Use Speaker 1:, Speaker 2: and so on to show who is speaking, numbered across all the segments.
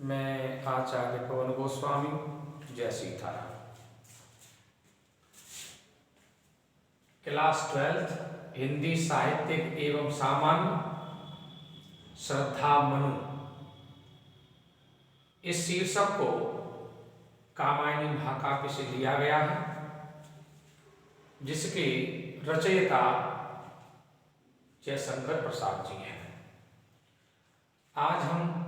Speaker 1: मैं आचार्य पवन गोस्वामी, जय सीताराम। क्लास 12 हिंदी साहित्यिक एवं सामान्य, श्रद्धा मनु। इस शीर्षक को कामायनी महाकाव्य से लिया गया है, जिसके रचयिता जयशंकर प्रसाद जी हैं। आज हम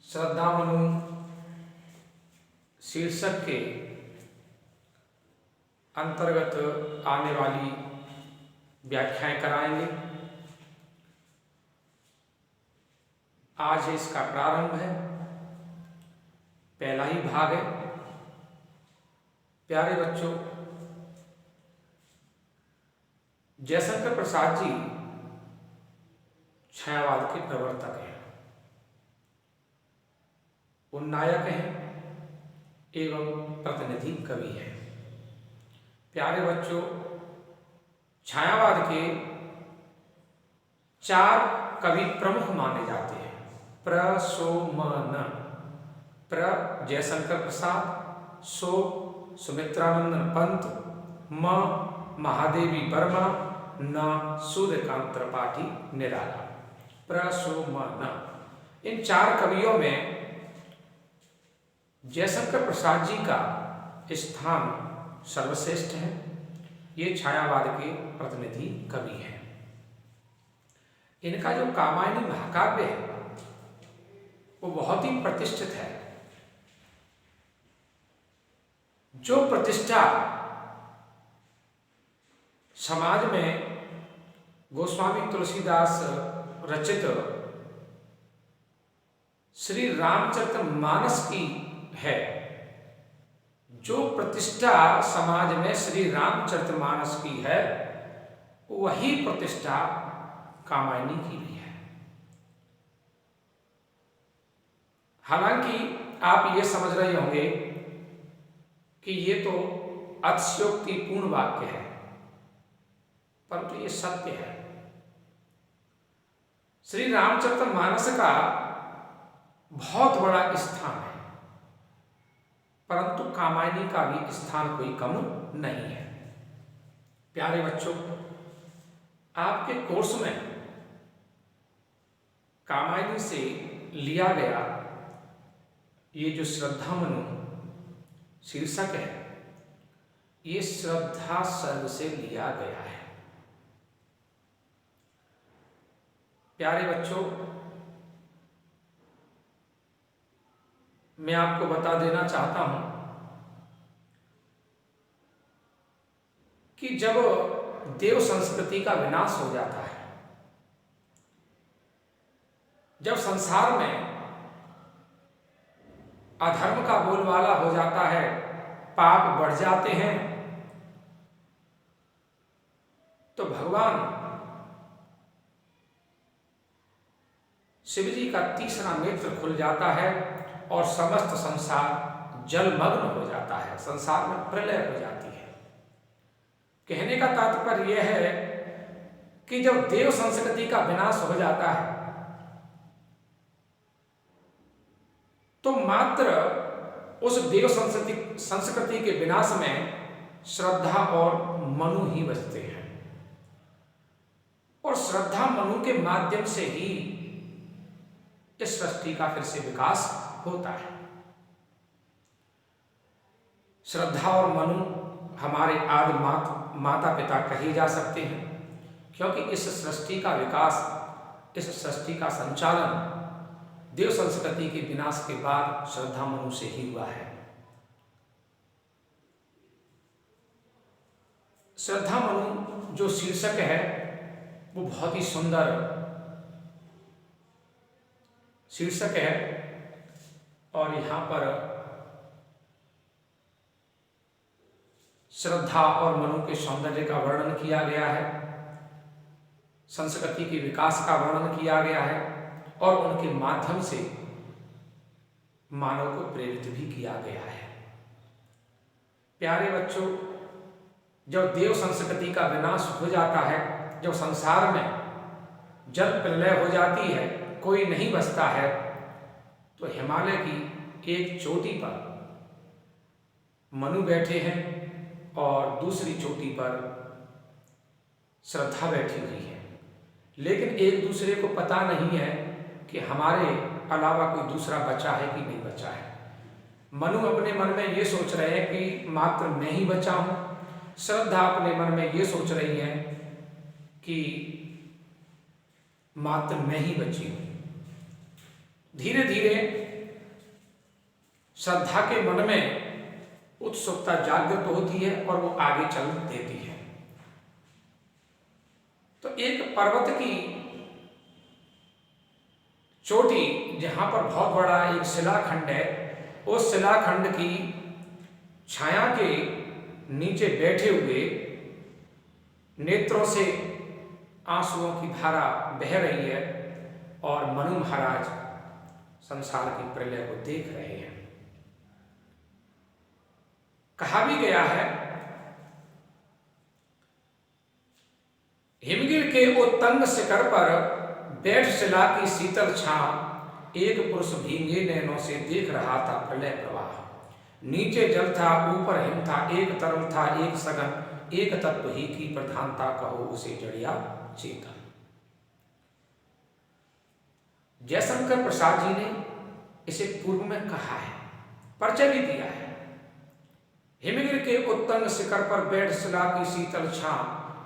Speaker 1: श्रद्धा मनु शीर्षक के अंतर्गत आने वाली व्याख्याएं कराएंगे। आज इसका प्रारंभ है, पहला ही भाग है। प्यारे बच्चों, जयशंकर प्रसाद जी छायावाद के प्रवर्तक हैं, उन्नायक हैं एवं प्रतिनिधि कवि हैं। प्यारे बच्चों, छायावाद के 4 कवि प्रमुख माने जाते हैं। प्रसोमन, प्र जयशंकर प्रसाद, सो सुमित्रानंदन पंत, म महादेवी वर्मा, न सूर्यकांत त्रिपाठी निराला। प्रसोमन। इन 4 कवियों में जयशंकर प्रसाद जी का स्थान सर्वश्रेष्ठ है। ये छायावाद के प्रतिनिधि कवि हैं। इनका जो कामायनी महाकाव्य है वो बहुत ही प्रतिष्ठित है। जो प्रतिष्ठा समाज में गोस्वामी तुलसीदास रचित श्री रामचरितमानस की है, जो प्रतिष्ठा समाज में श्री रामचरितमानस की है, वही प्रतिष्ठा कामायनी की भी है। हालांकि आप ये समझ रहे होंगे कि ये तो अतिशयोक्तिपूर्ण वाक्य है, परंतु ये सत्य है। श्री रामचरितमानस का बहुत बड़ा स्थान है, परंतु कामायनी का भी स्थान कोई कम नहीं है। प्यारे बच्चों, आपके कोर्स में कामायनी से लिया गया ये जो श्रद्धा मनु शीर्षक है, ये श्रद्धा सर्ग से लिया गया है। प्यारे बच्चों, मैं आपको बता देना चाहता हूं कि जब देव संस्कृति का विनाश हो जाता है, जब संसार में अधर्म का बोलबाला हो जाता है, पाप बढ़ जाते हैं, तो भगवान शिव जी का तीसरा नेत्र खुल जाता है और समस्त संसार जलमग्न हो जाता है, संसार में प्रलय हो जाती है। कहने का तात्पर्य यह है कि जब देव संस्कृति का विनाश हो जाता है, तो मात्र उस देव संस्कृति के विनाश में श्रद्धा और मनु ही बचते हैं, और श्रद्धा मनु के माध्यम से ही इस सृष्टि का फिर से विकास होता है। श्रद्धा और मनु हमारे आदि माता पिता कहे जा सकते हैं, क्योंकि इस सृष्टि का विकास, इस सृष्टि का संचालन देव संस्कृति के विनाश के बाद श्रद्धा मनु से ही हुआ है। श्रद्धा मनु जो शीर्षक है वो बहुत ही सुंदर शीर्षक है, और यहां पर श्रद्धा और मनु के सौंदर्य का वर्णन किया गया है, संस्कृति के विकास का वर्णन किया गया है, और उनके माध्यम से मानव को प्रेरित भी किया गया है। प्यारे बच्चों, जब देव संस्कृति का विनाश हो जाता है, जब संसार में जल प्रलय हो जाती है, कोई नहीं बचता है, तो हिमालय की एक चोटी पर मनु बैठे हैं और दूसरी चोटी पर श्रद्धा बैठी हुई है, लेकिन एक दूसरे को पता नहीं है कि हमारे अलावा कोई दूसरा बचा है कि नहीं बचा है। मनु अपने मन में ये सोच रहे हैं कि मात्र मैं ही बचा हूं, श्रद्धा अपने मन में ये सोच रही है कि मात्र मैं ही बची हूं। धीरे धीरे श्रद्धा के मन में उत्सुकता जागृत होती है और वो आगे चल देती है। तो एक पर्वत की चोटी जहां पर बहुत बड़ा एक शिलाखंड है, उस शिलाखंड की छाया के नीचे बैठे हुए नेत्रों से आंसुओं की धारा बह रही है और मनु महाराज संसार की प्रलय को देख रहे हैं। कहा भी गया है, हिमगिर के उत्तंग शिखर पर बैठ शिला की शीतल छां, एक पुरुष भींगे नैनों से देख रहा था प्रलय प्रवाह। नीचे जल था, ऊपर हिम था, एक तरल था, एक सघन, एक तत्व ही की प्रधानता, कहो उसे जड़िया चेतन। जयशंकर प्रसाद जी ने इसे पूर्व में कहा है, परिचय भी दिया है। हिमगिर के उत्तंग शिखर पर बैठ शिला की शीतल छां,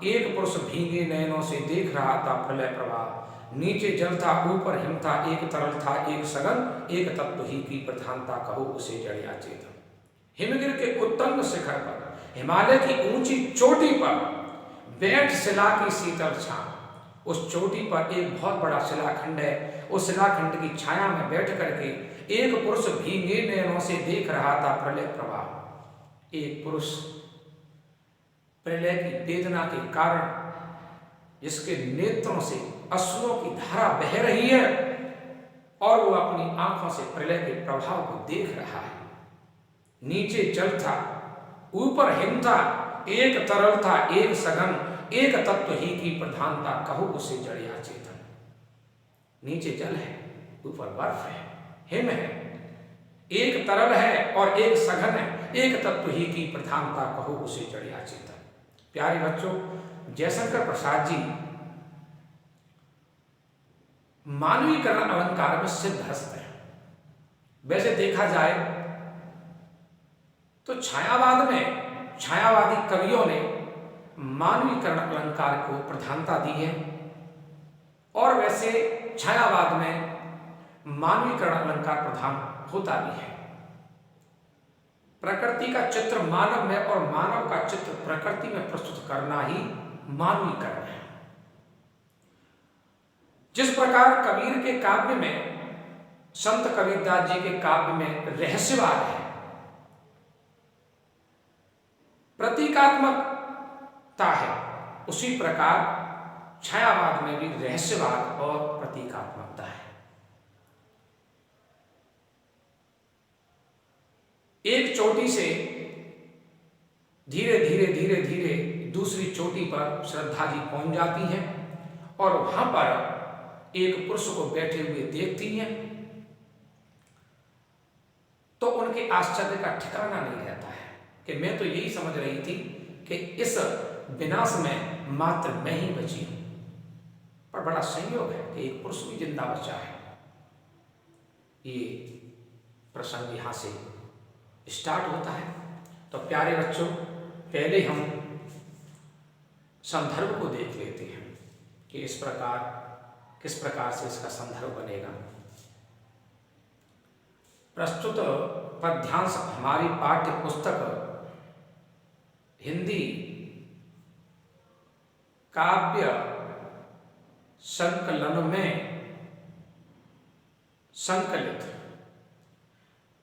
Speaker 1: एक पुरुष भीगे नयनों से देख रहा था प्रलय प्रवाह। नीचे जल था, ऊपर हिम था, एक तरल था, एक सघन, एक तत्व ही की प्रधानता, कहो उसे जड़िया चेतन। हिमगिर के उत्तंग शिखर पर, हिमालय की ऊंची चोटी पर बैठ शिला की शीतल छां, उस चोटी पर एक बहुत बड़ा शिलाखंड है। उस शिलाखंड की छाया में बैठ करके एक पुरुष भीगे नयनों से देख रहा था प्रलय प्रवाह। एक पुरुष प्रलय की वेदना के कारण जिसके नेत्रों से अश्रुओं की धारा बह रही है और वो अपनी आंखों से प्रलय के प्रभाव को देख रहा है। नीचे जल था, ऊपर हिम था, एक तरल था, एक सघन, एक तत्व ही की प्रधानता, कहो उसे जड़िया चेतन। नीचे जल है, ऊपर बर्फ है, हिम है, एक तरल है और एक सघन है, एक तत्व ही की प्रधानता, कहो उसे जड़िया चेतन। प्यारे बच्चों, जयशंकर प्रसाद जी मानवीकरण अलंकार में सिद्धहस्त है। वैसे देखा जाए तो छायावाद में छायावादी कवियों ने मानवीकरण अलंकार को प्रधानता दी है और वैसे छायावाद में मानवीकरण अलंकार प्रधान होता भी है। प्रकृति का चित्र मानव में और मानव का चित्र प्रकृति में प्रस्तुत करना ही मानवीकरण है। जिस प्रकार कबीर के काव्य में, संत कबीरदास जी के काव्य में रहस्यवाद है, प्रतीकात्मकता है, उसी प्रकार छायावाद में भी रहस्यवाद और प्रतीकात्मकता है। एक चोटी से धीरे धीरे धीरे धीरे दूसरी चोटी पर श्रद्धा जी पहुंच जाती हैं और वहां पर एक पुरुष को बैठे हुए देखती हैं तो उनके आश्चर्य का ठिकाना नहीं रहता है कि मैं तो यही समझ रही थी कि इस विनाश में मात्र मैं ही बची हूं, पर बड़ा संयोग है कि एक पुरुष भी जिंदा बचा है। ये प्रसंग यहां से स्टार्ट होता है। तो प्यारे बच्चों, पहले हम संदर्भ को देख लेते हैं कि किस प्रकार से इसका संदर्भ बनेगा। प्रस्तुत पद्यांश हमारी पाठ्य पुस्तक हिंदी काव्य संकलन में संकलित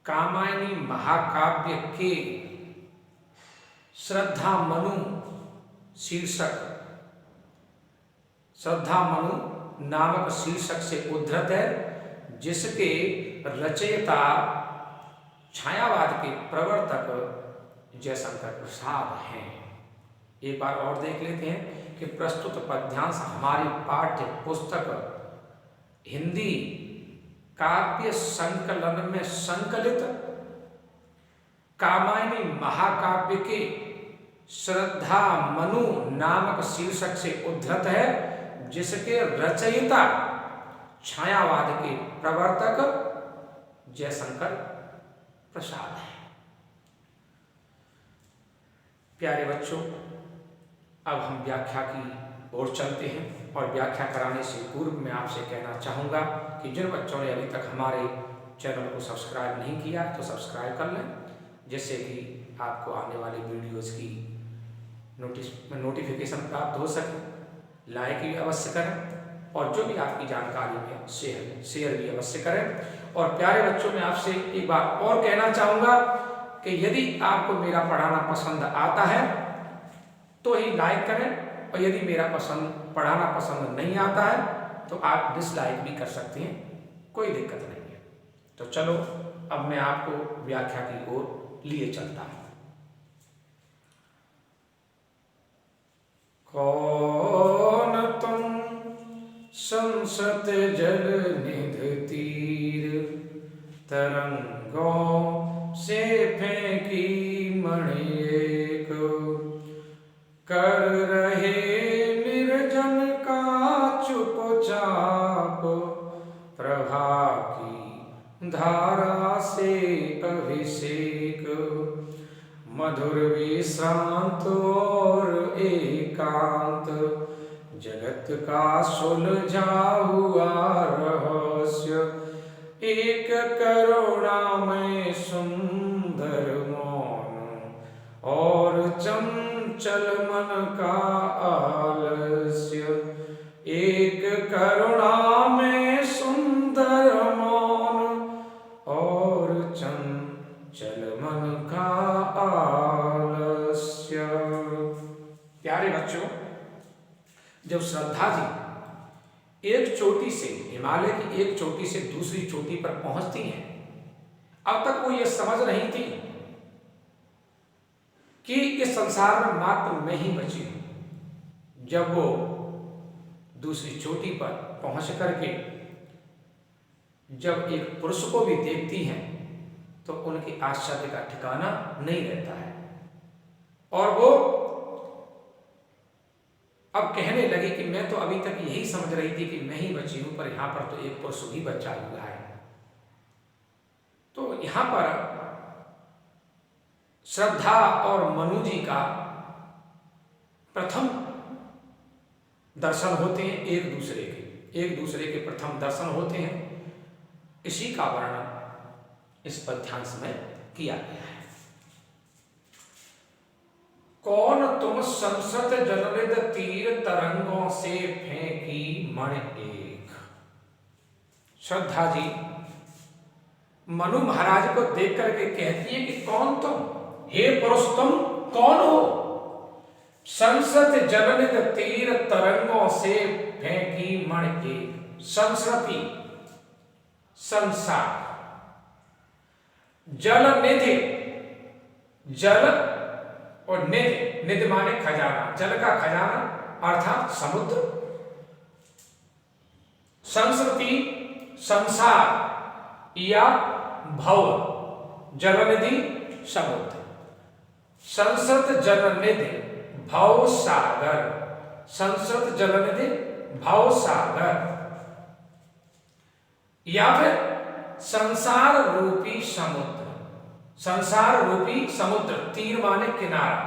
Speaker 1: कामायनी महाकाव्य के श्रद्धा मनु नामक शीर्षक से उद्धृत है, जिसके रचयिता छायावाद के प्रवर्तक जयशंकर प्रसाद हैं। एक बार और देख लेते हैं कि प्रस्तुत पद्यांश हमारी पाठ्य पुस्तक हिंदी काव्य संकलन में संकलित कामायनी महाकाव्य के श्रद्धा मनु नामक शीर्षक से उद्धृत है, जिसके रचयिता छायावाद के प्रवर्तक जयशंकर प्रसाद है। प्यारे बच्चों, अब हम व्याख्या की ओर चलते हैं और व्याख्या कराने से पूर्व मैं आपसे कहना चाहूँगा कि जिन बच्चों ने अभी तक हमारे चैनल को सब्सक्राइब नहीं किया तो सब्सक्राइब कर लें, जिससे कि आपको आने वाली वीडियोज़ की नोटिफिकेशन प्राप्त हो सके। लाइक भी अवश्य करें और जो भी आपकी जानकारी में शेयर भी अवश्य करें। और प्यारे बच्चों, मैं आपसे एक बात और कहना चाहूँगा कि यदि आपको मेरा पढ़ाना पसंद आता है तो ही लाइक करें, और यदि मेरा पढ़ाना पसंद नहीं आता है तो आप डिसलाइक भी कर सकते हैं, कोई दिक्कत नहीं है। तो चलो अब मैं आपको व्याख्या की ओर लिए चलता हूँ। कौन तुम संसत जल निधि तीर, तरंगों से फेंकी मणि एक, कर रहे निर्जन का चुपचाप, प्रभा की धारा से अभिषेक, मधुर विश्रांत और एकांत, जगत का सुलझा हुआ रहस्य, एक करुणामय सुंदर मौन और चंचल मन का आलस्य, एक करुणामय सुंदर मौन और चंचल मन का आलस्य। प्यारे बच्चों, जब श्रद्धा जी एक चोटी से, हिमालय की एक चोटी से दूसरी चोटी पर पहुंचती हैं, अब तक वो ये समझ रही थी कि इस संसार में मात्र मैं ही बची हूं। जब वो दूसरी चोटी पर पहुंच करके जब एक पुरुष को भी देखती हैं तो उनके आश्चर्य का ठिकाना नहीं रहता है, और वो अब कहने लगी कि मैं तो अभी तक यही समझ रही थी कि मैं ही बची हूं, पर यहां पर तो एक पुरुष भी बचा हुआ है। तो यहां पर श्रद्धा और मनु जी का प्रथम दर्शन होते हैं, एक दूसरे के प्रथम दर्शन होते हैं। इसी का वर्णन इस पद्यांश में किया गया है। कौन तुम संसत जलनिध तीर, तरंगों से फेंकी मण एक। श्रद्धा जी मनु महाराज को देख करके कहती है कि कौन तुम, हे पुरुष तुम कौन हो। संसत जलनिध तीर, तरंगों से फेंकी मण एक। संस्कृति संसार, जल निधि, जल और निधि, निधि माने खजाना, जल का खजाना अर्थात समुद्र। संस्कृति संसार या भव, जलनिधि समुद्र। संसत जलनिधि भव सागर, संसत जलनिधि भव सागर, या फिर संसार रूपी समुद्र। संसार रूपी समुद्र, तीर माने किनारा,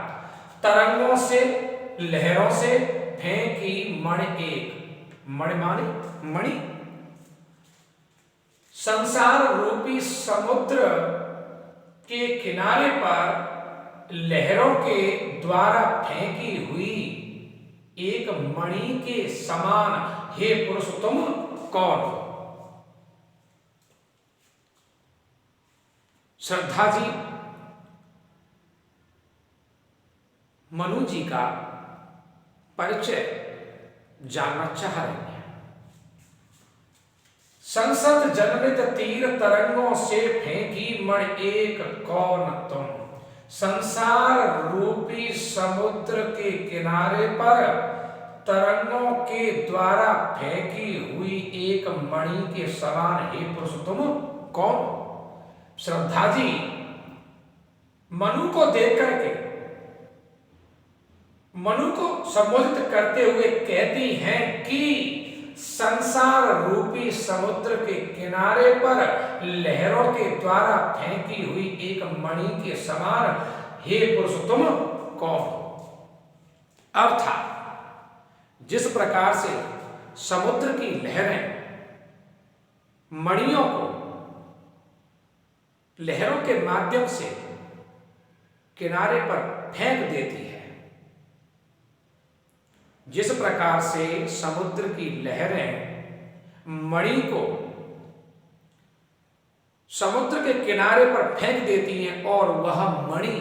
Speaker 1: तरंगों से, लहरों से फेंकी मण एक। मण माने मणि। संसार रूपी समुद्र के किनारे पर लहरों के द्वारा फेंकी हुई एक मणि के समान हे पुरुष तुम कौन हो। श्रद्धा जी मनु जी का परिचय जानना चाह रही है। संसद जलनिध तीर, तरंगों से फेंकी मण एक, कौन तुम। संसार रूपी समुद्र के किनारे पर तरंगों के द्वारा फेंकी हुई एक मणि के समान, हे पुरुष तुम कौन? श्रद्धा जी मनु को देख करके मनु को संबोधित करते हुए कहती हैं कि संसार रूपी समुद्र के किनारे पर लहरों के द्वारा फेंकी हुई एक मणि के समान, हे पुरुष तुम कौन? अर्थात जिस प्रकार से समुद्र की लहरें मणियों को लहरों के माध्यम से किनारे पर फेंक देती है, जिस प्रकार से समुद्र की लहरें मणि को समुद्र के किनारे पर फेंक देती हैं और वह मणि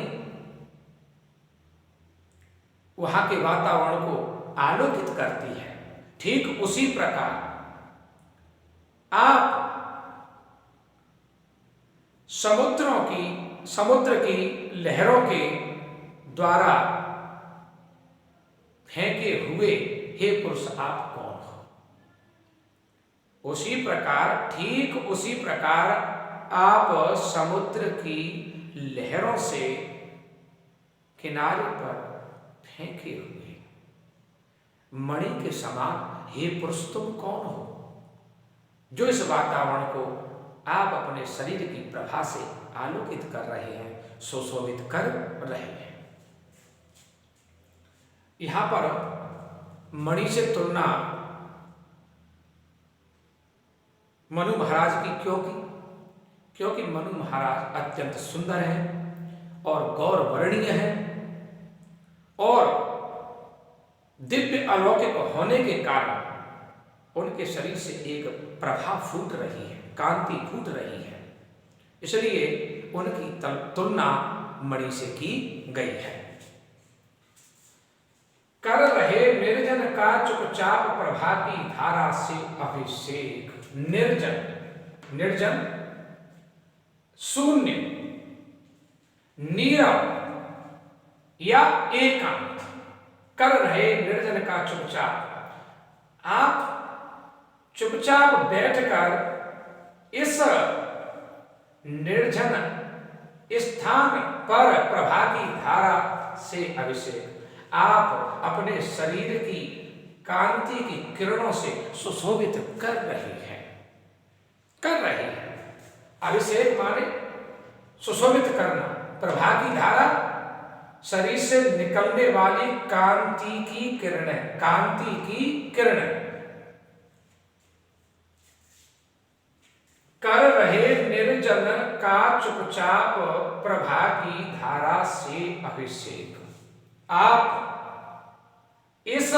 Speaker 1: वहां के वातावरण को आलोकित करती है, ठीक उसी प्रकार आप समुद्र की लहरों के द्वारा फेंके हुए, हे पुरुष आप कौन हो? उसी प्रकार, ठीक उसी प्रकार आप समुद्र की लहरों से किनारे पर फेंके हुए मणि के समान, हे पुरुष तुम कौन हो? जो इस वातावरण को आप अपने शरीर की प्रभा से आलोकित कर रहे हैं, सुशोभित कर रहे हैं। यहां पर मणि से तुलना मनु महाराज की क्यों की? क्योंकि मनु महाराज अत्यंत सुंदर हैं और गौरवर्णीय हैं और दिव्य अलौकिक होने के कारण उनके शरीर से एक प्रभा फूट रही है, कांति फूट रही है, इसलिए उनकी तुलना मणि से की गई है। कर रहे निर्जन का चुपचाप प्रभा की धारा से अभिषेक। निर्जन, निर्जन शून्य, नीरव या एकांत, कर रहे निर्जन का चुपचाप। आप चुपचाप बैठकर इस निर्जन स्थान पर प्रभा की धारा से अभिषेक, आप अपने शरीर की कांति की किरणों से सुशोभित कर रहे हैं, कर रहे हैं। अभिषेक माने सुशोभित करना। प्रभा की धारा शरीर से निकलने वाली कांति की किरणें, कांति की किरणें। कर रहे निर्जन का चुपचाप प्रभा की धारा से अभिषेक। आप इस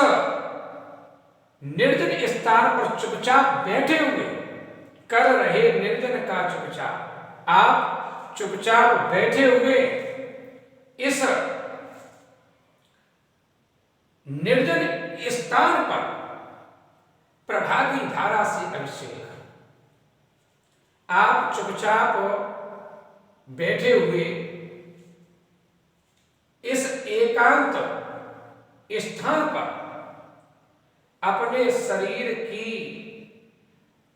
Speaker 1: निर्जन स्थान पर चुपचाप बैठे हुए, कर रहे निर्जन का चुपचाप, आप चुपचाप बैठे हुए इस निर्जन स्थान पर प्रभा की धारा से अभिषेक। आप चुपचाप बैठे हुए इस एकांत स्थान पर अपने शरीर की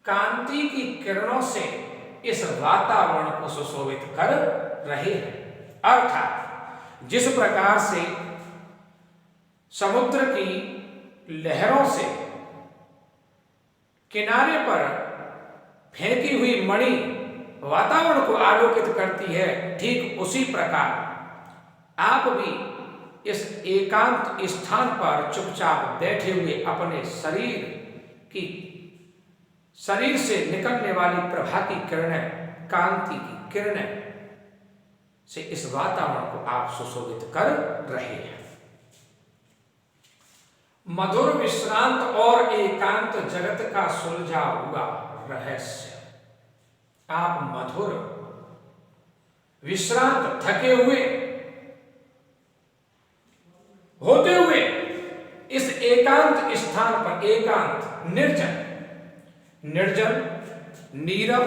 Speaker 1: कांति की किरणों से इस वातावरण को सुशोभित कर रहे हैं। अर्थात जिस प्रकार से समुद्र की लहरों से किनारे पर फेंकी हुई मणि वातावरण को आलोकित करती है, ठीक उसी प्रकार आप भी इस एकांत स्थान पर चुपचाप बैठे हुए अपने शरीर से निकलने वाली प्रभा की किरणें, कांति की किरणें से इस वातावरण को आप सुशोभित कर रहे हैं। मधुर विश्रांत और एकांत जगत का सुलझा हुआ रहस्य। आप मधुर विश्रांत थके हुए होते हुए इस एकांत स्थान पर, एकांत निर्जन, निर्जन, नीरव,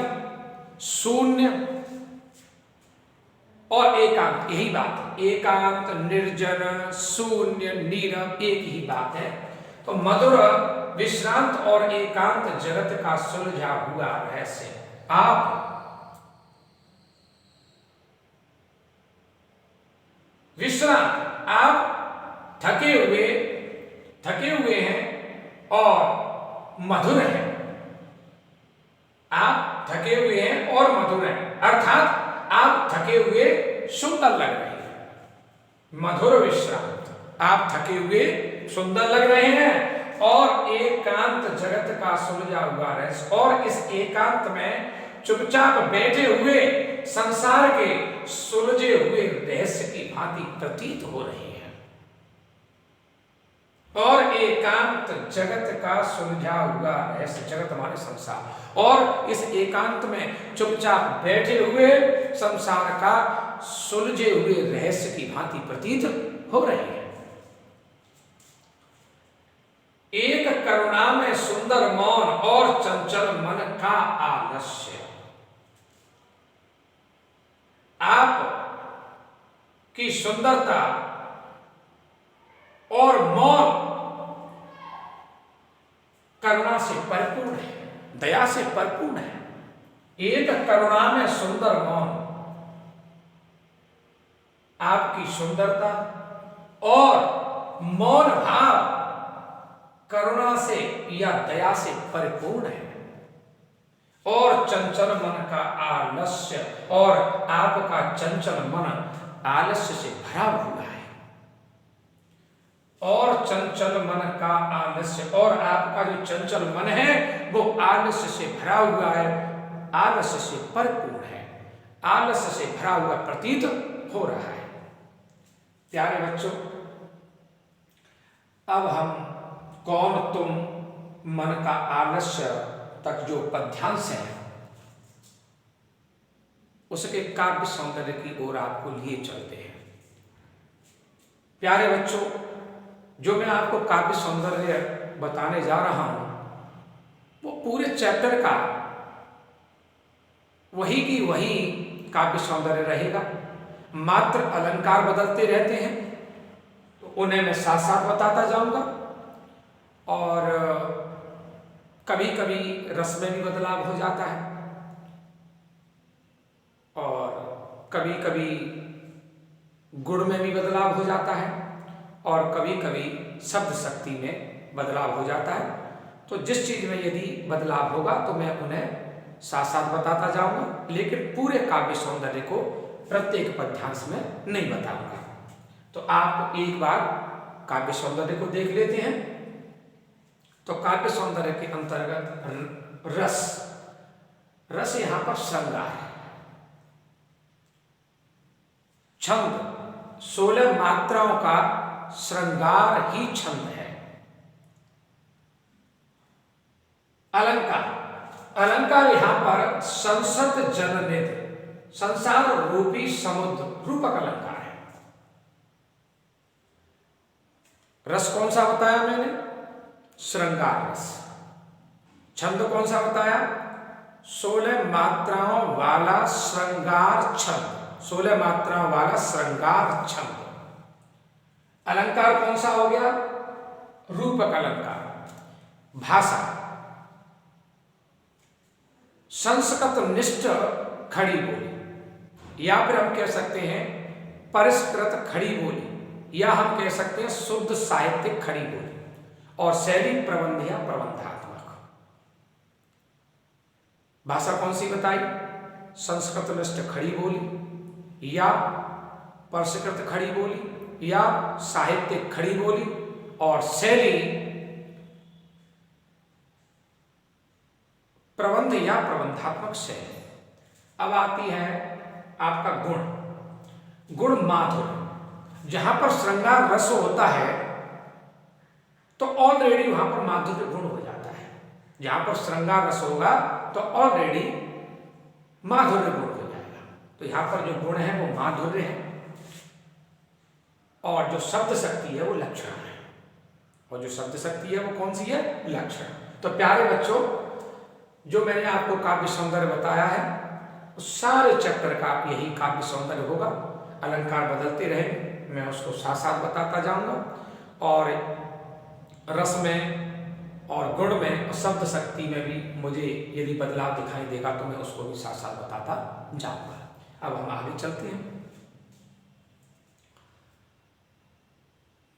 Speaker 1: शून्य और एकांत, यही बात है। एकांत, निर्जन, शून्य, नीरव, एक ही बात है। तो मधुर विश्रांत और एकांत जगत का सुलझा हुआ रहस्य। आप विश्रांत, आप थके हुए हैं और मधुर हैं। आप थके हुए हैं और मधुर हैं, अर्थात आप थके हुए सुंदर लग रहे हैं। मधुर विश्रांत, आप थके हुए सुंदर लग रहे हैं और एकांत जगत का सुलझा हुआ रहस्य, और इस एकांत में चुपचाप बैठे हुए संसार के सुलझे हुए रहस्य की भांति प्रतीत हो रहे हैं। और एकांत जगत का सुलझा हुआ रहस्य, जगत हमारे संसार, और इस एकांत में चुपचाप बैठे हुए संसार का सुलझे हुए रहस्य की भांति प्रतीत हो रहे हैं। एक करुणा में सुंदर मौन और चंचल मन का आलस्य। आप की सुंदरता और मौन करुणा से परिपूर्ण है, दया से परिपूर्ण है। एक करुणा में सुंदर मौन, आपकी सुंदरता और मौन भाव करुणा से या दया से परिपूर्ण है। और चंचल मन का आलस्य, और आपका चंचल मन आलस्य से भरा हुआ है। और चंचल मन का आलस्य, और आपका जो चंचल मन है वो आलस्य से भरा हुआ है, आलस्य से परिपूर्ण है, आलस्य से भरा हुआ प्रतीत हो रहा है। प्यारे बच्चों, अब हम कौन तुम मन का आलस्य तक जो पद्यांश है उसके काव्य सौंदर्य की ओर आपको लिए चलते हैं। प्यारे बच्चों, जो मैं आपको काव्य सौंदर्य बताने जा रहा हूं वो पूरे चैप्टर का वही की वही काव्य सौंदर्य रहेगा। मात्र अलंकार बदलते रहते हैं, तो उन्हें मैं साथ साथ बताता जाऊंगा। और कभी कभी रस में भी बदलाव हो जाता है, और कभी कभी गुण में भी बदलाव हो जाता है, और कभी कभी शब्द शक्ति में बदलाव हो जाता है। तो जिस चीज में यदि बदलाव होगा तो मैं उन्हें साथ साथ बताता जाऊंगा, लेकिन पूरे काव्य सौंदर्य को प्रत्येक पद्यांश में नहीं बताऊंगा। तो आप एक बार काव्य सौंदर्य को देख लेते हैं। तो काव्य सौंदर्य के अंतर्गत रस, रस यहां पर श्रृंगार है। छंद, 16 मात्राओं का श्रृंगार ही छंद है। अलंकार, अलंकार यहां पर संसद जननिध, संसार रूपी समुद्र रूपक अलंकार है। रस कौन सा बताया मैंने? श्रृंगार रस। छंद कौन सा बताया? 16 मात्राओं वाला श्रृंगार छंद, 16 मात्राओं वाला श्रृंगार छंद। अलंकार कौन सा हो गया? रूपक अलंकार। भाषा, संस्कृत निष्ठ खड़ी बोली, या फिर हम कह सकते हैं परिष्कृत खड़ी बोली, या हम कह सकते हैं शुद्ध साहित्यिक खड़ी बोली। और शैली प्रबंध या प्रबंधात्मक। भाषा कौन सी बताई? संस्कृत निष्ठ खड़ी बोली, या परिष्कृत खड़ी बोली, या साहित्यिक खड़ी बोली। और शैली प्रबंध या प्रबंधात्मक शैली। अब आती है आपका गुण। गुण माधुर्य, जहां पर श्रृंगार रस होता है तो ऑलरेडी वहां पर माधुर्य गुण हो जाता है। जहां पर श्रृंगार रस होगा तो ऑलरेडी माधुर्य गुण हो जाएगा। तो यहां पर जो गुण है वो माधुर्य है, और जो शब्द शक्ति है वो लक्षण है। और जो शब्द शक्ति है वो कौन सी है? लक्षण। तो प्यारे बच्चों, जो मैंने आपको काव्य सौंदर्य बताया है उस सारे चैप्टर का यही काव्य सौंदर्य होगा। अलंकार बदलते रहेंगे, मैं उसको साथ साथ बताता जाऊंगा। और रस में और गुण में और शब्द शक्ति में भी मुझे यदि बदलाव दिखाई देगा तो मैं उसको भी साथ साथ बताता जाऊंगा। अब हम आगे चलते हैं।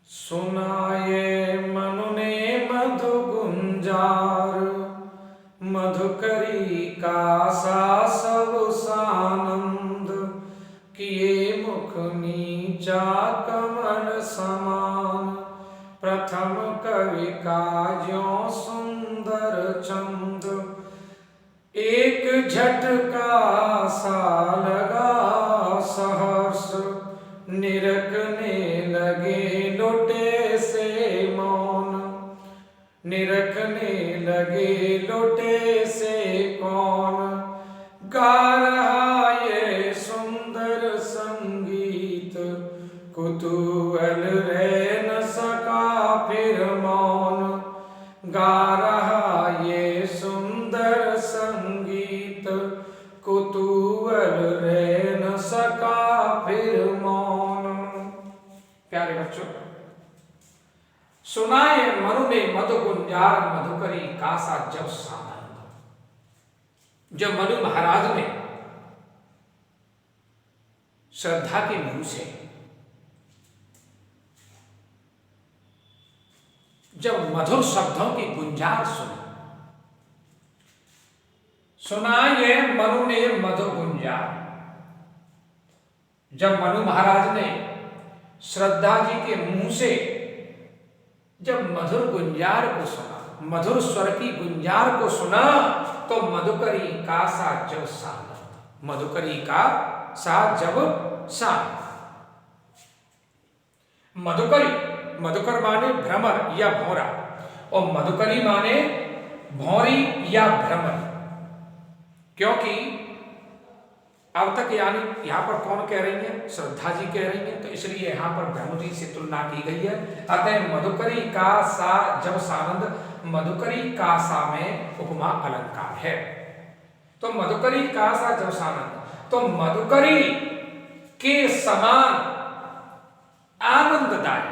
Speaker 1: सुनाए मनु ने मधु गुंजार, मधुकरी का सा सब सानंद, किए मुख नीचा कमल समान, प्रथम कवि का ज्यों सुंदर चंद, एक झटका सा लगा सहर्ष, निरखने लगे लोटे से मौन, निरखने लगे लोटे से कौन, गा रहा ये सुंदर संगीत, कुतूहल रह न सका फिर मौन, गा रहा ये सुंदर संगीत, कुतूहल रह न सका फिर मौन। प्यारे बच्चों, सुनाए मनु ने मधु गुंजार, मधुकरी कासा जब सानंद। जब मनु महाराज ने श्रद्धा के मुंह से जब मधुर शब्दों की गुंजार सुनी, सुनाए मनु ने मधु गुंजार। जब मनु महाराज ने श्रद्धा जी के मुंह से जब मधुर गुंजार को सुना, मधुर स्वर की गुंजार को सुना, तो मधुकरी का सा जब सानंद, मधुकरी का सा जब सानंद। मधुकरी, मधुकर माने भ्रमर या भौरा, और मधुकरी माने भौरी या भ्रमर। क्योंकि अब तक यानी यहां पर कौन कह रही है? श्रद्धा जी कह रही है, तो इसलिए यहां पर भ्रमरी से तुलना की गई है। अतः मधुकरी का सा जब सानंद, मधुकरी का सा में उपमा अलंकार है। तो मधुकरी का सा जब सानंद, तो मधुकरी के समान आनंददायक,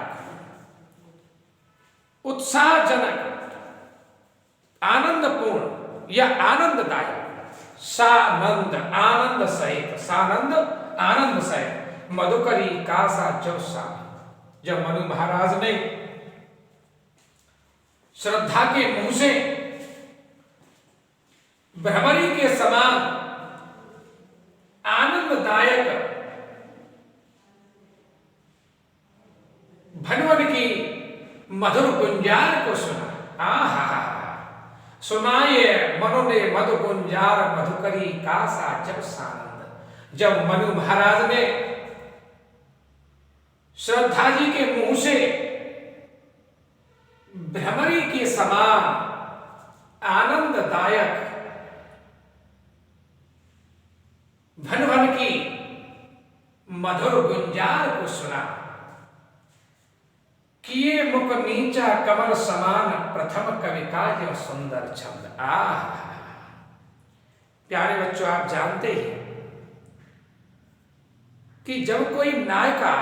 Speaker 1: उत्साहजनक, आनंदपूर्ण या आनंददायक, सानंद आनंद सहित, सानंद आनंद सहित, मधुकरी का सा जब सानंद। जब मनु महाराज ने श्रद्धा के मुंह से भ्रमरी के समान आनंददायक भनवन की मधुर गुंजार को सुना, आहा, सुनाए मनु ने मधु गुंजार, मधुकरी का सा जब सानंद। जब मनु महाराज ने श्रद्धा जी के मुंह से भ्रमरी के समान आनंददायक भनवन की मधुर गुंजार को सुना, किए मुख नीचा कमल समान, प्रथम कवि का जो सुंदर छंद। आह, प्यारे बच्चों, आप जानते हैं कि जब कोई नायिका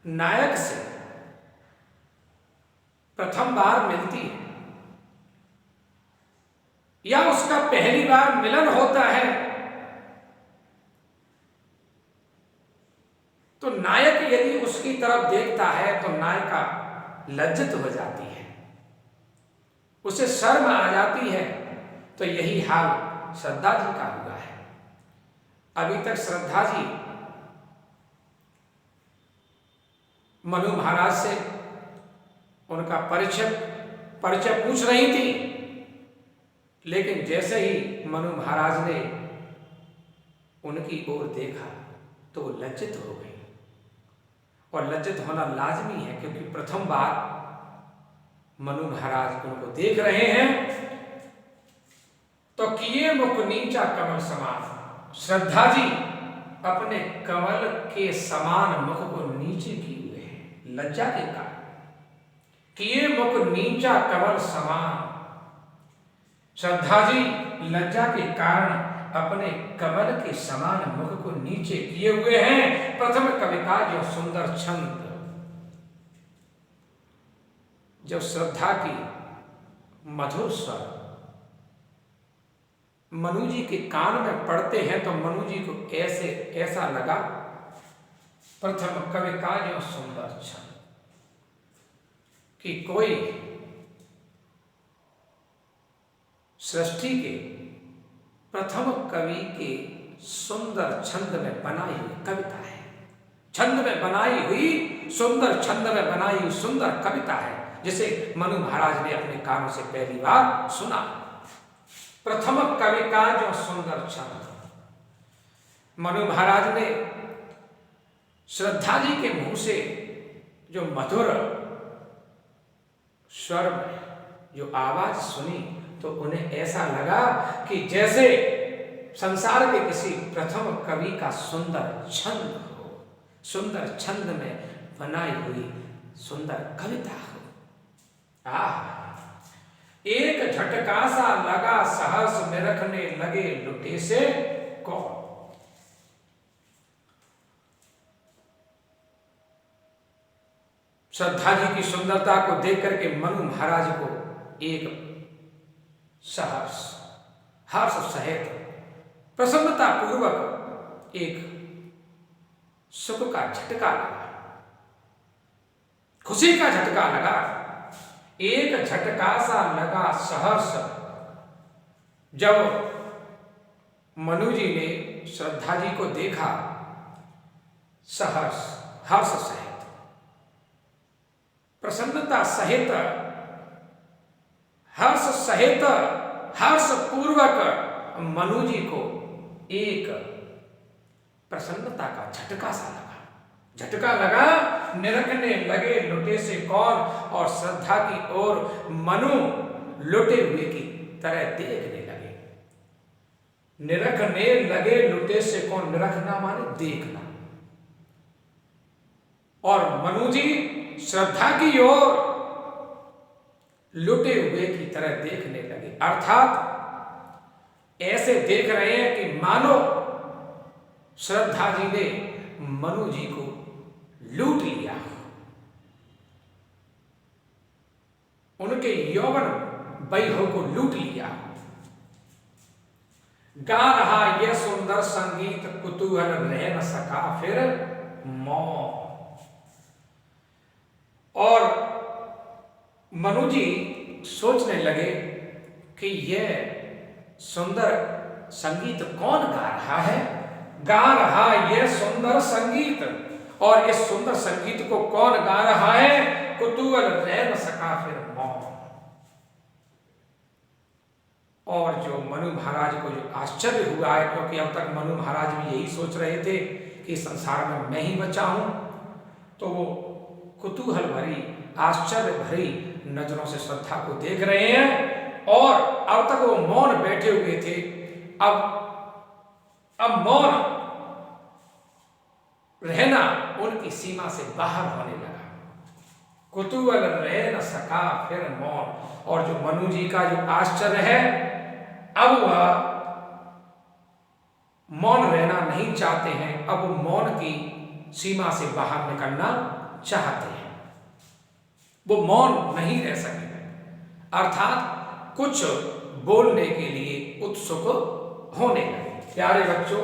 Speaker 1: नायक से प्रथम बार मिलती है या उसका पहली बार मिलन होता है, तो नायक यदि उसकी तरफ देखता है तो नायिका लज्जित हो जाती है, उसे शर्म आ जाती है। तो यही हाल श्रद्धा जी का हुआ है। अभी तक श्रद्धा जी मनु महाराज से उनका परिचय पूछ रही थी, लेकिन जैसे ही मनु महाराज ने उनकी ओर देखा तो वो लज्जित हो गई। और लज्जित होना लाजमी है, क्योंकि प्रथम बार मनु महाराज उनको देख रहे हैं। तो किए मुख नीचा कमल समान, श्रद्धा जी अपने कमल के समान मुख को नीचे किए हुए हैं लज्जा के कारण। किए मुख नीचा कमल समान, श्रद्धा जी लज्जा के कारण अपने कमल के समान मुख को नीचे किए हुए हैं। प्रथम कविता जो सुंदर छंद, जब श्रद्धा की मधुर स्वर मनु जी के कान में पड़ते हैं तो मनु जी को ऐसा लगा, प्रथम कवि का जो सुंदर छंद, कि कोई सृष्टि के प्रथम कवि के सुंदर छंद में बनाई हुई कविता है, छंद में बनाई हुई सुंदर, छंद में बनाई हुई सुंदर कविता है, जिसे मनु महाराज ने अपने कानों से पहली बार सुना। प्रथम कवि का जो सुंदर छंद, मनु महाराज ने श्रद्धा जी के मुंह से जो मधुर स्वर में जो आवाज सुनी तो उन्हें ऐसा लगा कि जैसे संसार के किसी प्रथम कवि का सुंदर छंद हो, सुंदर छंद में बनाई हुई सुंदर कविता हो। एक झटका सा लगा सहर्ष में रखने लगे लुटे से कौन। श्रद्धा जी की सुंदरता को देख करके मनु महाराज को एक सहर्ष, हर्ष सहित प्रसन्नता पूर्वक एक सुख का झटका लगा, खुशी का झटका लगा। एक झटका सा लगा सहर्ष, जब मनु जी ने श्रद्धा जी को देखा, सहर्ष, हर्ष सहित, प्रसन्नता सहित, हर्ष सहित, हर्ष पूर्वक मनु जी को एक प्रसन्नता का झटका सा लगा, झटका लगा। निरखने लगे लुटे से कौन, और श्रद्धा की ओर मनु लुटे हुए की तरह देखने लगे। निरखने लगे लुटे से कौन, निरखना माने देखना, और मनु जी श्रद्धा की ओर लुटे हुए की तरह देखने लगे, अर्थात ऐसे देख रहे हैं कि मानो श्रद्धा जी ने मनु जी को लूट लिया, उनके यौवन वैभव को लूट लिया। गा रहा यह सुंदर संगीत कुतूहल रह न सका फिर मौन। और मनु जी सोचने लगे कि यह सुंदर संगीत कौन गा रहा है, गा रहा यह सुंदर संगीत, और इस सुंदर संगीत को कौन गा रहा है, कुतूहल रह न सका फिर मौन। और जो मनु महाराज को जो आश्चर्य हुआ है, क्योंकि अब तक मनु महाराज भी यही सोच रहे थे कि संसार में मैं ही बचा हूं, तो वो कुतूहल भरी, आश्चर्य भरी नजरों से श्रद्धा को देख रहे हैं, और अब तक वो मौन बैठे हुए थे, अब मौन रहना उनकी सीमा से बाहर होने लगा। कुतूहल रह न सका फिर मौन, और जो मनु जी का जो आश्चर्य है, अब वह मौन रहना नहीं चाहते हैं, अब वो मौन की सीमा से बाहर निकलना चाहते हैं, वो मौन नहीं रह सकेंगे, अर्थात कुछ बोलने के लिए उत्सुक होने लगे। प्यारे बच्चों,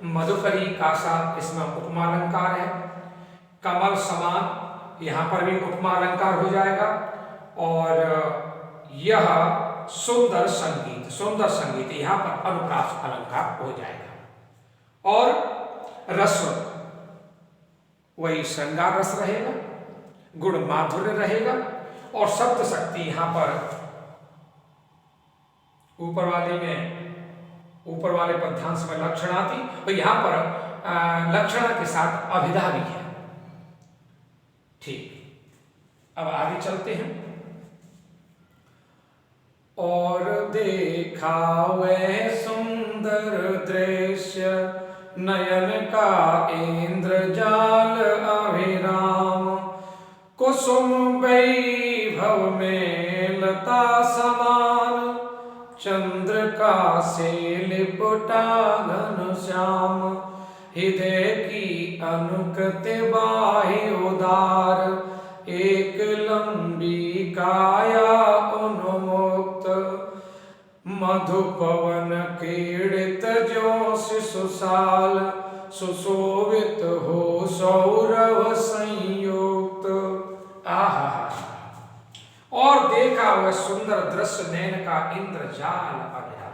Speaker 1: मधुकरी का सा इसमें उपमालंकार है, कमल समान यहाँ पर भी उपमालंकार हो जाएगा, और यह सुंदर संगीत, सुंदर संगीत यहाँ पर अनुप्रास अलंकार हो जाएगा, और रस वही श्रृंगार रस रहेगा, गुण माधुर्य रहेगा, और शब्द शक्ति यहाँ पर ऊपर वाले पद्यांश में लक्षणाति, और यहाँ पर लक्षणा के साथ अभिधा भी है। ठीक, अब आगे चलते हैं। और देखा वह सुंदर दृश्य नयन का इंद्रजाल अभिराम, कुसुम वैभव में लता समान, चंद्र का से लिपटा घनश्याम, हृदय की अनुकत बाहि उदार, एक लंबी काया उन्मुक्त, मधुपवन क्रीड़ित ज्यों शिशुशाल, सुशोभित हो सौरभ संयुक्त। आहा, और देखा वह सुंदर दृश्य नैन का इंद्रजाल अभिरा।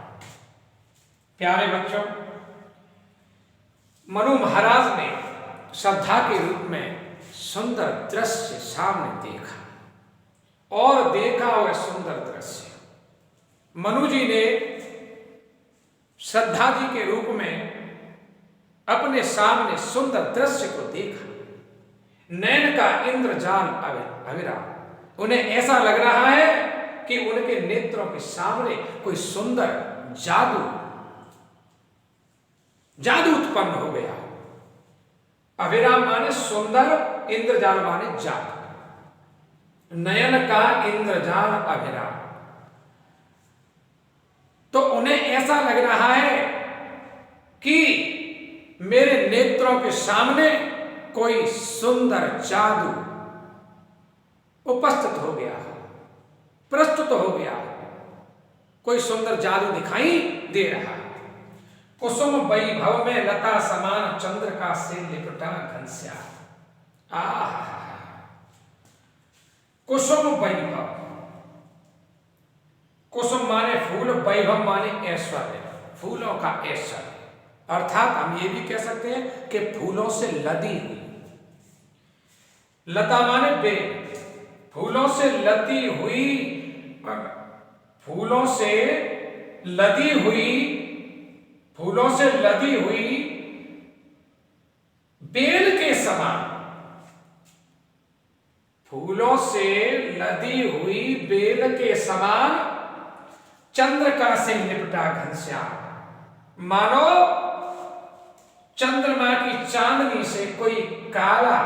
Speaker 1: प्यारे बच्चों, मनु महाराज ने श्रद्धा के रूप में सुंदर दृश्य सामने देखा, और देखा वह सुंदर दृश्य। मनु जी ने श्रद्धा जी के रूप में अपने सामने सुंदर दृश्य को देखा, नैन का इंद्रजाल अविरा। उन्हें ऐसा लग रहा है कि उनके नेत्रों के सामने कोई सुंदर जादू उत्पन्न हो गया। अविरा माने सुंदर, इंद्रजाल माने जादू। नयन का इंद्रजाल अविरा, तो उन्हें ऐसा लग रहा है कि मेरे नेत्रों के सामने कोई सुंदर जादू उपस्थित हो गया, प्रस्तुत हो गया, कोई सुंदर जादू दिखाई दे रहा है। कुसुम वैभव में लता समान, चंद्रिका से लिपटा घनश्याम। आहा, कुसुम वैभव, कुसुम माने फूल, वैभव माने ऐश्वर्य, फूलों का ऐश्वर्य। अर्थात हम ये भी कह सकते हैं कि फूलों से लदी हुई। लता माने बेल, फूलों से लदी हुई, फूलों से लदी हुई, फूलों से लदी हुई बेल के समान, फूलों से लदी हुई बेल के समान, चंद्रिका से लिपटा घनश्याम। मानो चंद्रमा की चांदनी से कोई काला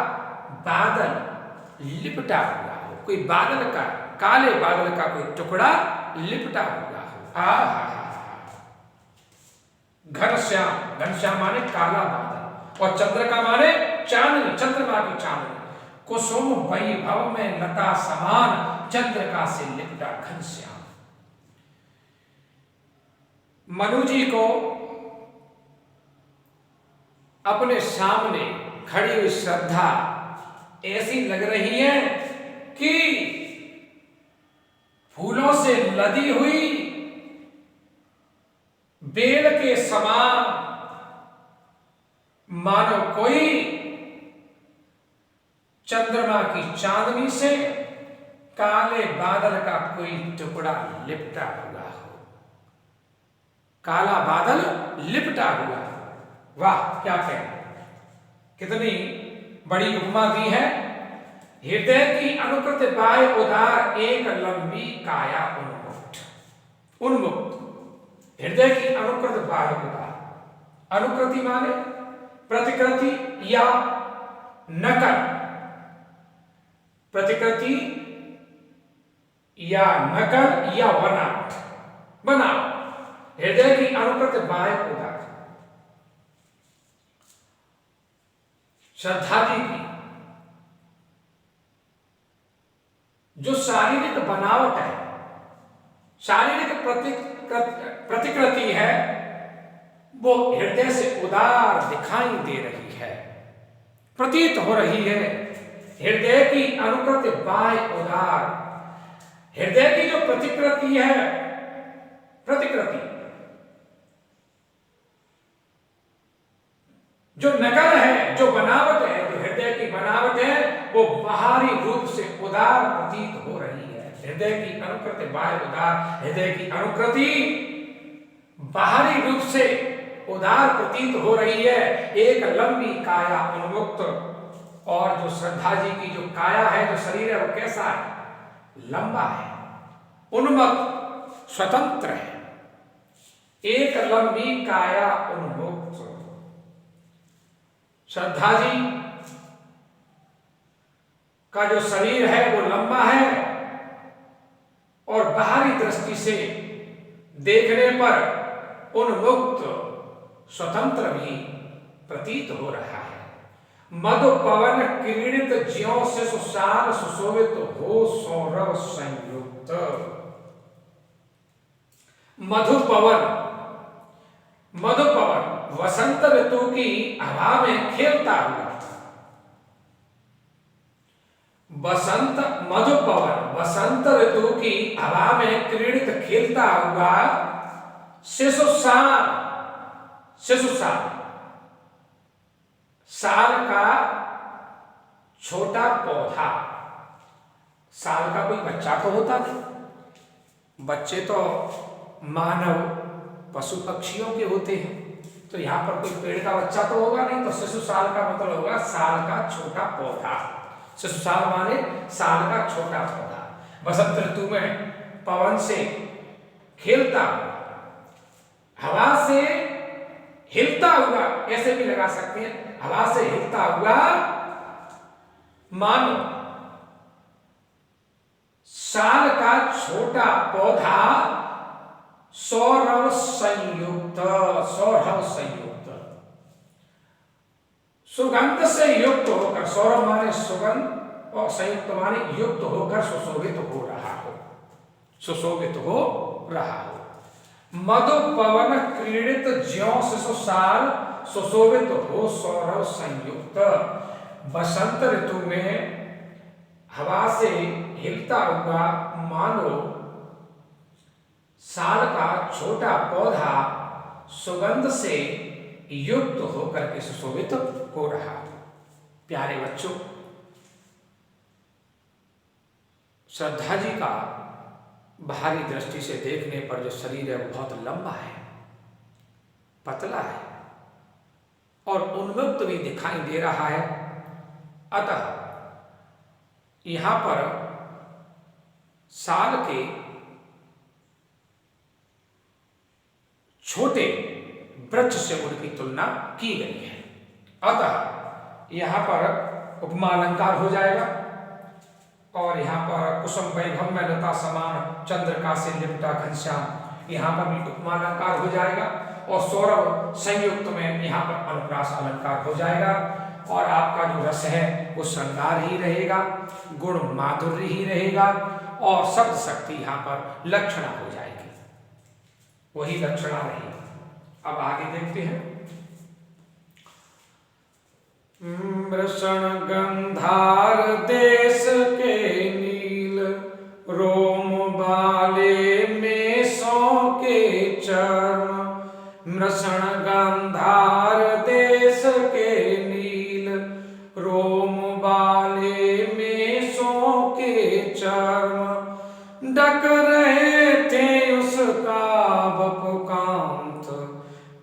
Speaker 1: बादल लिपटा हुआ हो, कोई बादल का, काले बादल का कोई टुकड़ा लिपटा हुआ हो। आहा, घनश्याम, घनश्याम माने काला बादल, और चंद्रिका माने चांदनी, चंद्रमा की चांदनी। कुसुम वैभव में लता समान, चंद्रिका से लिपटा घनश्याम। मनु जी को अपने सामने खड़ी हुई श्रद्धा ऐसी लग रही है कि फूलों से लदी हुई बेल के समान, मानो कोई चंद्रमा की चांदनी से काले बादल का कोई टुकड़ा लिपटा हुआ हो, काला बादल लिपटा हुआ। वाह, क्या कहें, कितनी बड़ी उपमा दी है। हृदय की अनुकृत बाय उदार, एक लंबी काया उन्मुक्त। उन्मुक्त, हृदय की अनुकृत बाय उदार। अनुकृति माने प्रतिकृति या नकल, प्रतिकृति या नकल या बनावट, बनावट। हृदय की अनुकृत बाय उदार। श्रद्धा जी की जो शारीरिक बनावट है, शारीरिक प्रतिकृति है, वो हृदय से उदार दिखाई दे रही है, प्रतीत हो रही है। हृदय की अनुकृत बाय उदार, हृदय की जो प्रतिकृति है, प्रतिकृति जो नकल है, जो बनावट है, जो हृदय की बनावट है, वो बाहरी रूप से उदार प्रतीत हो रही है। हृदय की अनुकृति बाय उदार, हृदय की अनुकृति बाहरी रूप से उदार प्रतीत हो रही है। एक लंबी काया उन्मुक्त, और जो श्रद्धा जी की जो काया है, जो शरीर है, वो कैसा है, लंबा है, उन्मुक्त, स्वतंत्र है। एक लंबी काया उन्मुक्त। श्रद्धा जी का जो शरीर है वो लंबा है, और बाहरी दृष्टि से देखने पर उन्मुक्त, स्वतंत्र भी प्रतीत हो रहा है। मधु पवन क्रीडित ज्यों शिशु सार सुशोभित हो सौरभ संयुक्त। मधुपवन, मधुपवन वसंत ऋतु की हवा में खेलता हुआ, बसंत मधुपवन वसंत ऋतु की हवा में क्रीडित खेलता हुआ शिशु साल, शिशु साल, साल का छोटा पौधा। साल का कोई बच्चा तो होता नहीं, बच्चे तो मानव पशु पक्षियों के होते हैं, तो यहाँ पर कोई पेड़ का बच्चा तो होगा नहीं, तो शिशु साल का मतलब होगा साल का छोटा पौधा। शिशु साल माने साल का छोटा पौधा। बसंत ऋतु में पवन से खेलता हुआ, हवा से हिलता हुआ, ऐसे भी लगा सकते हैं, हवा से हिलता हुआ मानो साल का छोटा पौधा सौरभ संयुक्त, सौरभ संयुक्त, सुगंध से युक्त होकर, सौरभ माने सुगंध और संयुक्त माने युक्त होकर सुशोभित हो रहा हो, सुशोभित हो रहा हो। मधु पवन क्रीडित ज्यों शिशु साल सुशोभित हो सौरभ संयुक्त। बसंत ऋतु में हवा से हिलता हुआ मानो साल का छोटा पौधा सुगंध से युक्त होकर के सुशोभित हो रहा। प्यारे बच्चों, श्रद्धा जी का बाहरी दृष्टि से देखने पर जो शरीर है वो बहुत लंबा है, पतला है और उन्मुक्त भी दिखाई दे रहा है। अतः यहां पर साल के छोटे वृक्ष से उनकी तुलना की गई है। अतः यहां पर उपमा अलंकार हो जाएगा और यहाँ पर कुसुम वैभव में लता समान चंद्रिका से लिपटा घनश्याम, यहाँ पर भी उपमा अलंकार हो जाएगा और सौरभ संयुक्त में यहाँ पर अनुप्रास अलंकार हो जाएगा और आपका जो रस है वो श्रृंगार ही रहेगा, गुण माधुर्य ही रहेगा और शब्द शक्ति यहाँ पर लक्षणा हो जाएगी, वही लक्षणा रहेगी। अब आगे देखते हैं। मृषण गंधार देश के नील रोम बाले मेषों के चर्म। मृषण गंधार देश के नील रोम बाले मेषों के चर्म। ढक रहे थे उसका बपुकांत,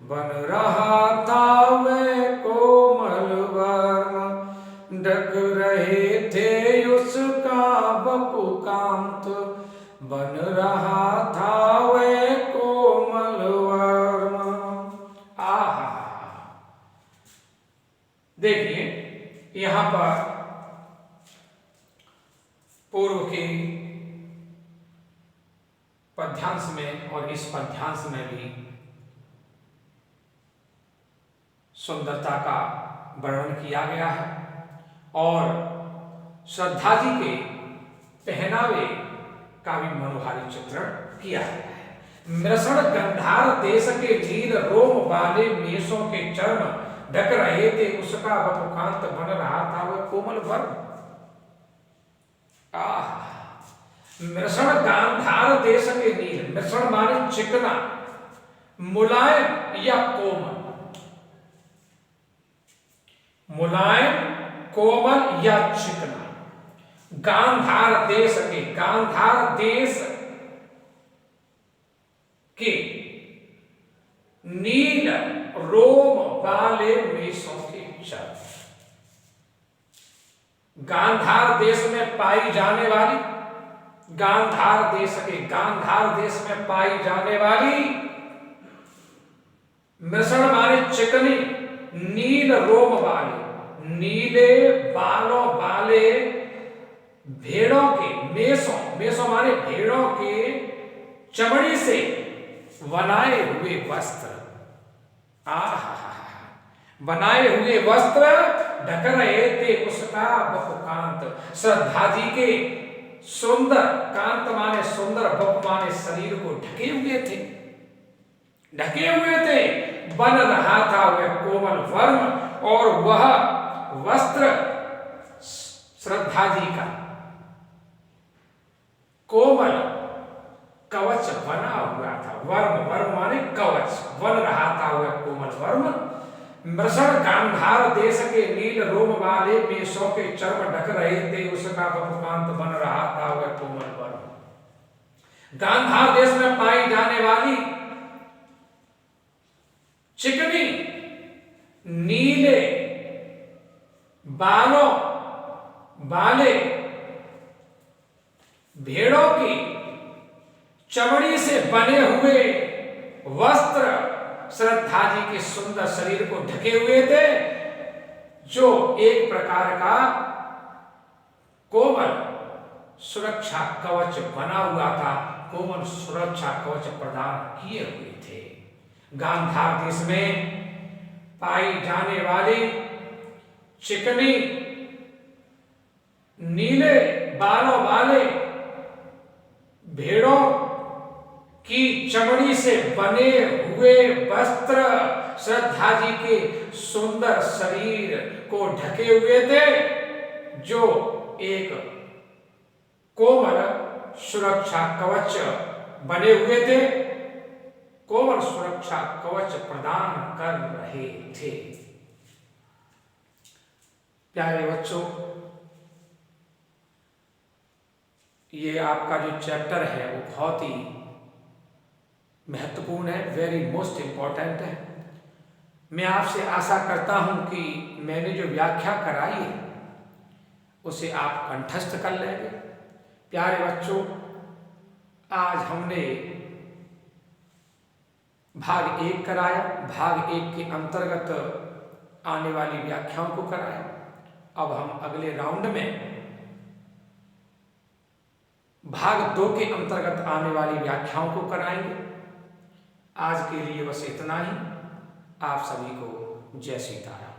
Speaker 1: बन रहा था वह कोमल वर्म। ढक रहे थे उसका बपुकांत, बन रहा था वह कोमल वर्म। आहा, देखिए यहां पर पूर्व के पद्यांश में और इस पद्यांश में भी सुंदरता का वर्णन किया गया है और श्रद्धा जी के पहनावे का भी मनोहारी चित्रण किया गया है। मृषण गंधार देश के नील रोम वाले मेषों के चरण, ढक रहे थे उसका बपुकांत, बन रहा था वह कोमल वर्म। मृषण गांधार देश के नील, मृषण माने चिकना, मुलायम या कोमल, मुलायम कोमल या चिकना। गांधार देश के, गांधार देश के नील रोम वाले मेषों के चर्म। गांधार देश में पाई जाने वाली, गांधार देश के, गांधार देश में पाई जाने वाली मृषण माने चिकनी, नील रोम वाले, नीले बालों वाले भेड़ों के, मेषों, मेषों माने भेड़ों के चमड़ी से बनाए हुए वस्त्र। बनाए हुए वस्त्र ढक रहे थे उसका बप कांत। श्रद्धा जी के सुंदर, कांत माने सुंदर, बप माने शरीर को ढके हुए थे, ढके हुए थे। बन रहा था वह कोमल वर्म, और वह वस्त्र श्रद्धा जी का कोमल कवच बना हुआ था। वर्म, वर्म माने कवच, बन रहा था वह कोमल वर्म। मृषण गांधार देश के नील रोम वाले मेषों के चर्म ढक रहे थे उसका बपकांत, बन रहा था वह कोमल वर्म। गांधार देश में पाई जाने वाली चिकनी नीले बालों वाले भेड़ों की चमड़ी से बने हुए वस्त्र श्रद्धा जी के सुंदर शरीर को ढके हुए थे, जो एक प्रकार का कोमल सुरक्षा कवच बना हुआ था, कोमल सुरक्षा कवच प्रदान किए हुए थे। गांधार देश में पाई जाने वाली चिकनी नीले बालों वाले भेड़ों की चमड़ी से बने हुए वस्त्र श्रद्धा जी के सुंदर शरीर को ढके हुए थे, जो एक कोमल सुरक्षा कवच बने हुए थे, कोमल सुरक्षा कवच प्रदान कर रहे थे। प्यारे बच्चों, ये आपका जो चैप्टर है वो बहुत ही महत्वपूर्ण है, वेरी मोस्ट इंपॉर्टेंट है। मैं आपसे आशा करता हूं कि मैंने जो व्याख्या कराई है उसे आप कंठस्थ कर लेंगे। प्यारे बच्चों, आज हमने भाग 1 कराया, भाग 1 के अंतर्गत आने वाली व्याख्याओं को कराया। अब हम अगले राउंड में भाग 2 के अंतर्गत आने वाली व्याख्याओं को कराएंगे। आज के लिए बस इतना ही। आप सभी को जय सीताराम।